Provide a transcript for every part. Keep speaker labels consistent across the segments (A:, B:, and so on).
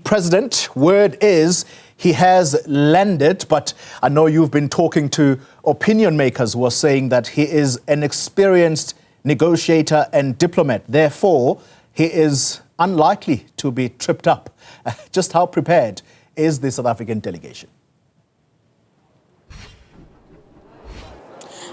A: president, word is he has landed, but I know you've been talking to opinion makers who are saying that he is an experienced negotiator and diplomat. Therefore, he is unlikely to be tripped up. Just how prepared is the South African delegation?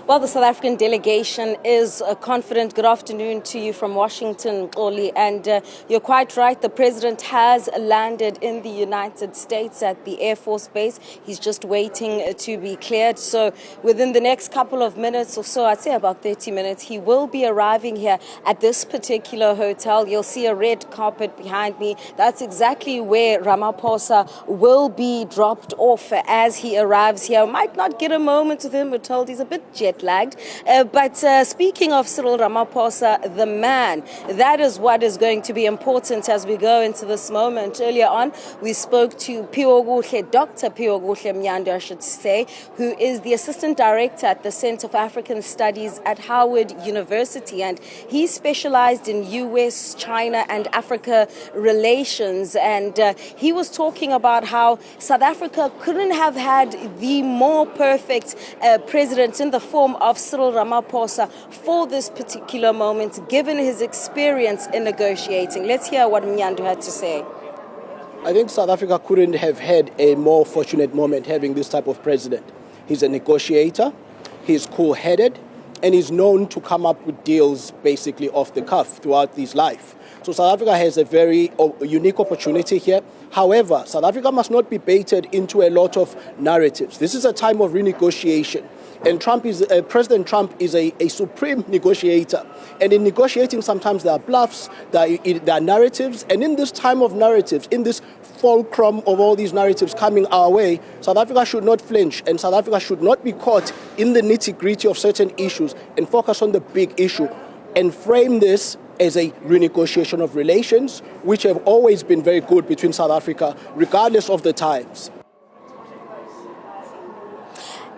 B: Well, the South African delegation is confident. Good afternoon to you from Washington, Oli. And you're quite right. The president has landed in the United States at the Air Force Base. He's just waiting to be cleared. So within the next couple of minutes or so, I'd say about 30 minutes, he will be arriving here at this particular hotel. You'll see a red carpet behind me. That's exactly where Ramaphosa will be dropped off as he arrives here. Might not get a moment with him. We're told he's a bit jet lagged. But speaking of Cyril Ramaphosa, the man, that is what is going to be important as we go into this moment. Earlier on, we spoke to Dr. Piyoguhle Mnyandu, I should say, who is the Assistant Director at the Center for African Studies at Howard University. And he specialized in U.S., China, and Africa relations. And he was talking about how South Africa couldn't have had the more perfect president in the form of Cyril Ramaphosa for this particular moment, given his experience in negotiating. Let's hear what Mnyandu had to say.
C: I think South Africa couldn't have had a more fortunate moment having this type of president. He's a negotiator, he's cool-headed, and he's known to come up with deals basically off the cuff throughout his life. So South Africa has a very unique opportunity here. However, South Africa must not be baited into a lot of narratives. This is a time of renegotiation. And President Trump is a supreme negotiator. And in negotiating, sometimes there are bluffs, there are narratives. And in this time of narratives, in this fulcrum of all these narratives coming our way, South Africa should not flinch. And South Africa should not be caught in the nitty-gritty of certain issues and focus on the big issue and frame this as a renegotiation of relations, which have always been very good between South Africa, regardless of the times.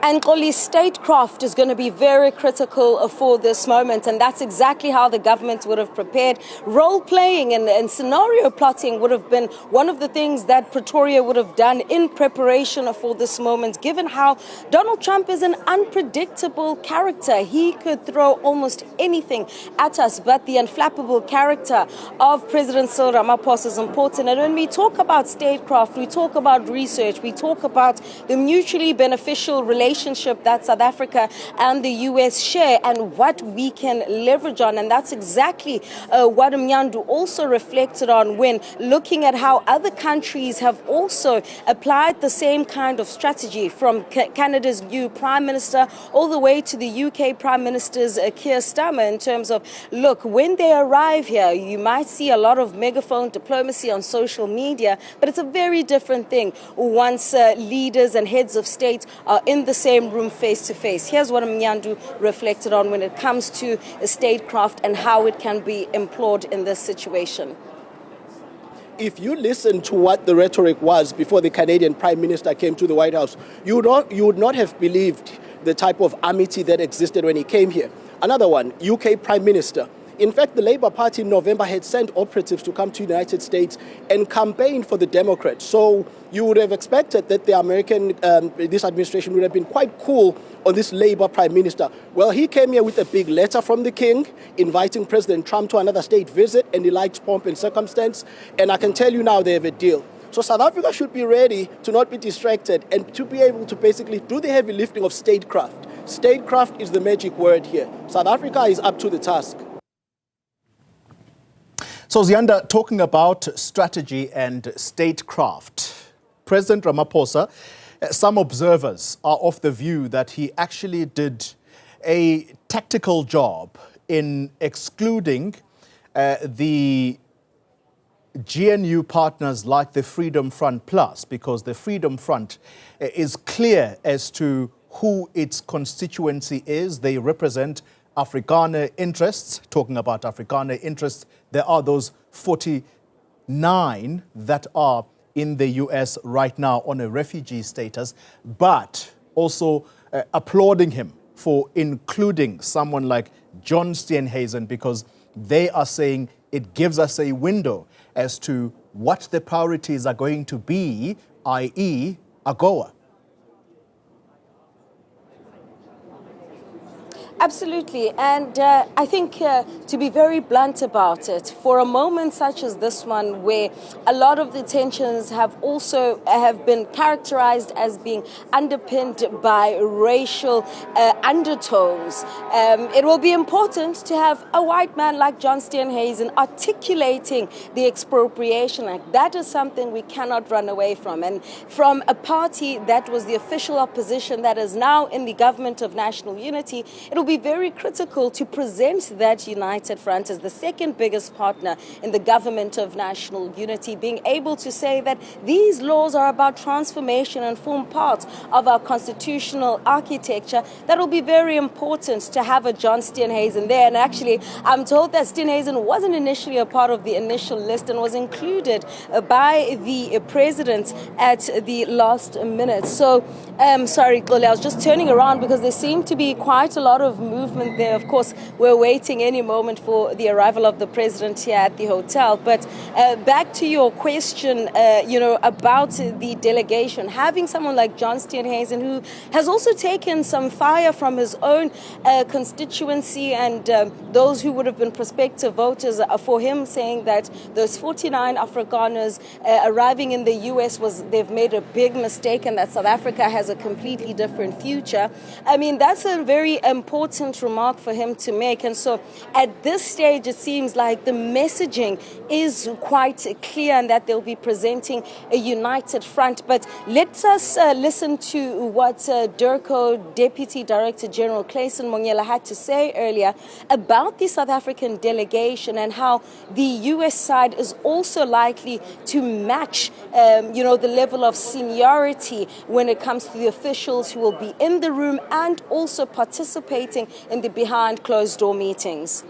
B: And Oli, statecraft is going to be very critical for this moment, and that's exactly how the government would have prepared. Role-playing and scenario plotting would have been one of the things that Pretoria would have done in preparation for this moment, given how Donald Trump is an unpredictable character. He could throw almost anything at us, but the unflappable character of President Cyril Ramaphosa is important. And when we talk about statecraft, we talk about research, we talk about the mutually beneficial relationship that South Africa and the U.S. share and what we can leverage on. And that's exactly what Mnyandu also reflected on when looking at how other countries have also applied the same kind of strategy, from Canada's new Prime Minister all the way to the UK Prime Minister's Keir Starmer, in terms of, look, when they arrive here, you might see a lot of megaphone diplomacy on social media, but it's a very different thing once leaders and heads of state are in the same room face to face. Here's what Mnyandu reflected on when it comes to statecraft and how it can be employed in this situation.
C: If you listen to what the rhetoric was before the Canadian Prime Minister came to the White House, you would not have believed the type of amity that existed when he came here. Another one, UK Prime Minister. In fact, the Labour Party in November had sent operatives to come to the United States and campaign for the Democrats. So you would have expected that this administration would have been quite cool on this Labour Prime Minister. Well, he came here with a big letter from the King, inviting President Trump to another state visit, and he likes pomp and circumstance. And I can tell you now they have a deal. So South Africa should be ready to not be distracted and to be able to basically do the heavy lifting of statecraft. Statecraft is the magic word here. South Africa is up to the task.
A: So, Ziyanda, talking about strategy and statecraft, President Ramaphosa, some observers are of the view that he actually did a tactical job in excluding the GNU partners like the Freedom Front Plus, because the Freedom Front is clear as to who its constituency is. They represent Afrikaner interests. Talking about Afrikaner interests, there are those 49 that are in the US right now on a refugee status, but also applauding him for including someone like John Steenhuisen, because they are saying it gives us a window as to what the priorities are going to be, i.e. AGOA?
B: Absolutely, and I think to be very blunt about it, for a moment such as this one, where a lot of the tensions have been characterized as being underpinned by racial undertones, it will be important to have a white man like John Steenhuisen articulating the Expropriation Act. That is something we cannot run away from, and from a party that was the official opposition that is now in the government of national unity, it will be very critical to present that united front as the second biggest partner in the government of national unity, being able to say that these laws are about transformation and form part of our constitutional architecture. That will be very important to have a John Steenhuisen there. And actually, I'm told that Steenhuisen wasn't initially a part of the initial list and was included by the president at the last minute. So, sorry, Xoli, I was just turning around because there seemed to be quite a lot of movement there. Of course, we're waiting any moment for the arrival of the president here at the hotel. But back to your question, about the delegation, having someone like John Steenhuisen, who has also taken some fire from his own constituency and those who would have been prospective voters for him, saying that those 49 Afrikaners arriving in the U.S. they've made a big mistake and that South Africa has a completely different future. I mean, that's a very important remark for him to make. And so at this stage, it seems like the messaging is quite clear and that they'll be presenting a united front. But let us listen to what DIRCO Deputy Director General Clayson Mongela had to say earlier about the South African delegation and how the U.S. side is also likely to match, the level of seniority when it comes to the officials who will be in the room and also participating in the behind closed door meetings.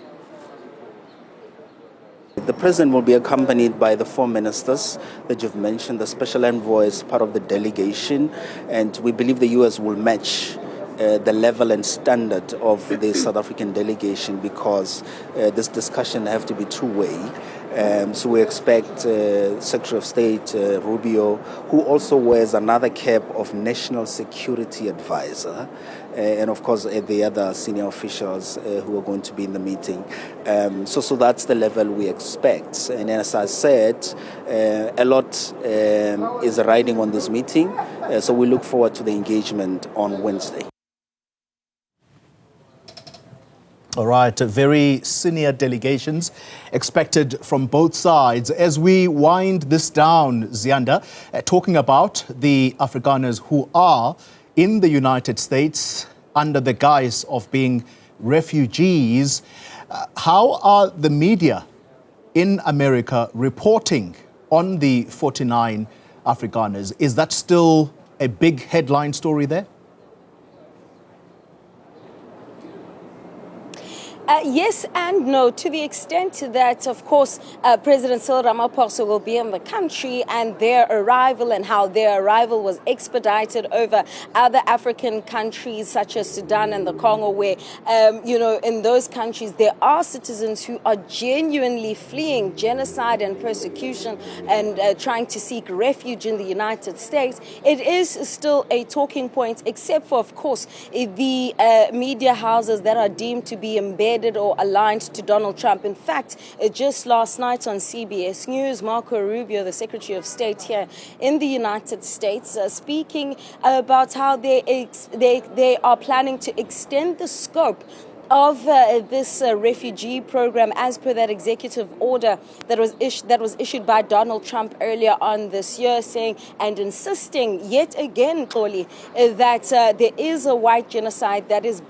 D: The president will be accompanied by the four ministers that you've mentioned. The special envoy is part of the delegation, and we believe the U.S. will match the level and standard of the South African delegation because this discussion have to be two-way. So we expect Secretary of State Rubio, who also wears another cap of National Security Advisor, and of course the other senior officials who are going to be in the meeting. So that's the level we expect. And as I said, a lot is riding on this meeting, so we look forward to the engagement on Wednesday.
A: All right, very senior delegations expected from both sides. As we wind this down, Ziyanda, talking about the Afrikaners who are in the United States under the guise of being refugees, how are the media in America reporting on the 49 Afrikaners? Is that still a big headline story there?
B: Yes and no, to the extent that, of course, President Cyril Ramaphosa will be in the country and their arrival and how their arrival was expedited over other African countries such as Sudan and the Congo, where, in those countries there are citizens who are genuinely fleeing genocide and persecution and trying to seek refuge in the United States. It is still a talking point, except for, of course, the media houses that are deemed to be embedded or aligned to Donald Trump. In fact, just last night on CBS News, Marco Rubio, the Secretary of State here in the United States, speaking about how they are planning to extend the scope of this refugee program as per that executive order that was issued by Donald Trump earlier on this year, saying and insisting yet again, Xoli, that there is a white genocide that is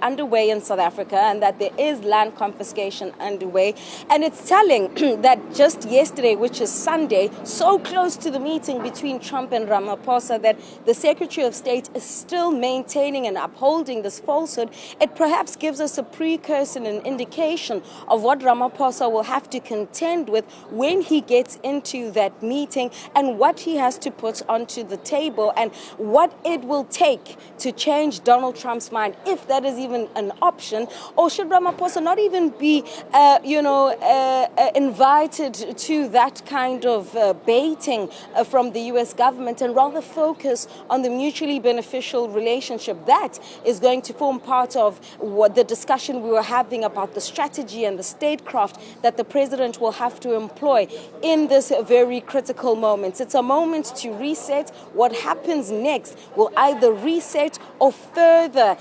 B: underway in South Africa and that there is land confiscation underway. And it's telling that just yesterday, which is Sunday, so close to the meeting between Trump and Ramaphosa, that the Secretary of State is still maintaining and upholding this falsehood. It perhaps this gives us a precursor and an indication of what Ramaphosa will have to contend with when he gets into that meeting, and what he has to put onto the table, and what it will take to change Donald Trump's mind, if that is even an option. Or should Ramaphosa not even be, invited to that kind of baiting from the U.S. government, and rather focus on the mutually beneficial relationship that is going to form part of what the discussion we were having about the strategy and the statecraft that the president will have to employ in this very critical moment. It's a moment to reset. What happens next will either reset or further,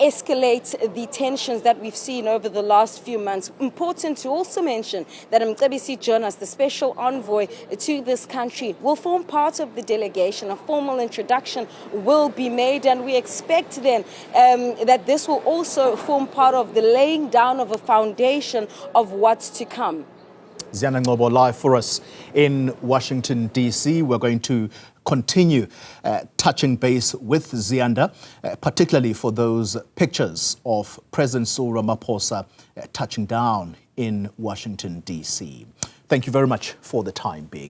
B: escalate the tensions that we've seen over the last few months. Important to also mention that Mcebisi Jonas, the special envoy to this country, will form part of the delegation. A formal introduction will be made, and we expect then that this will also form part of the laying down of a foundation of what's to come.
A: Ziyanda Ngcobo live for us in Washington, D.C. We're going to continue touching base with Ziyanda, particularly for those pictures of President Cyril Ramaphosa touching down in Washington, D.C. Thank you very much for the time being.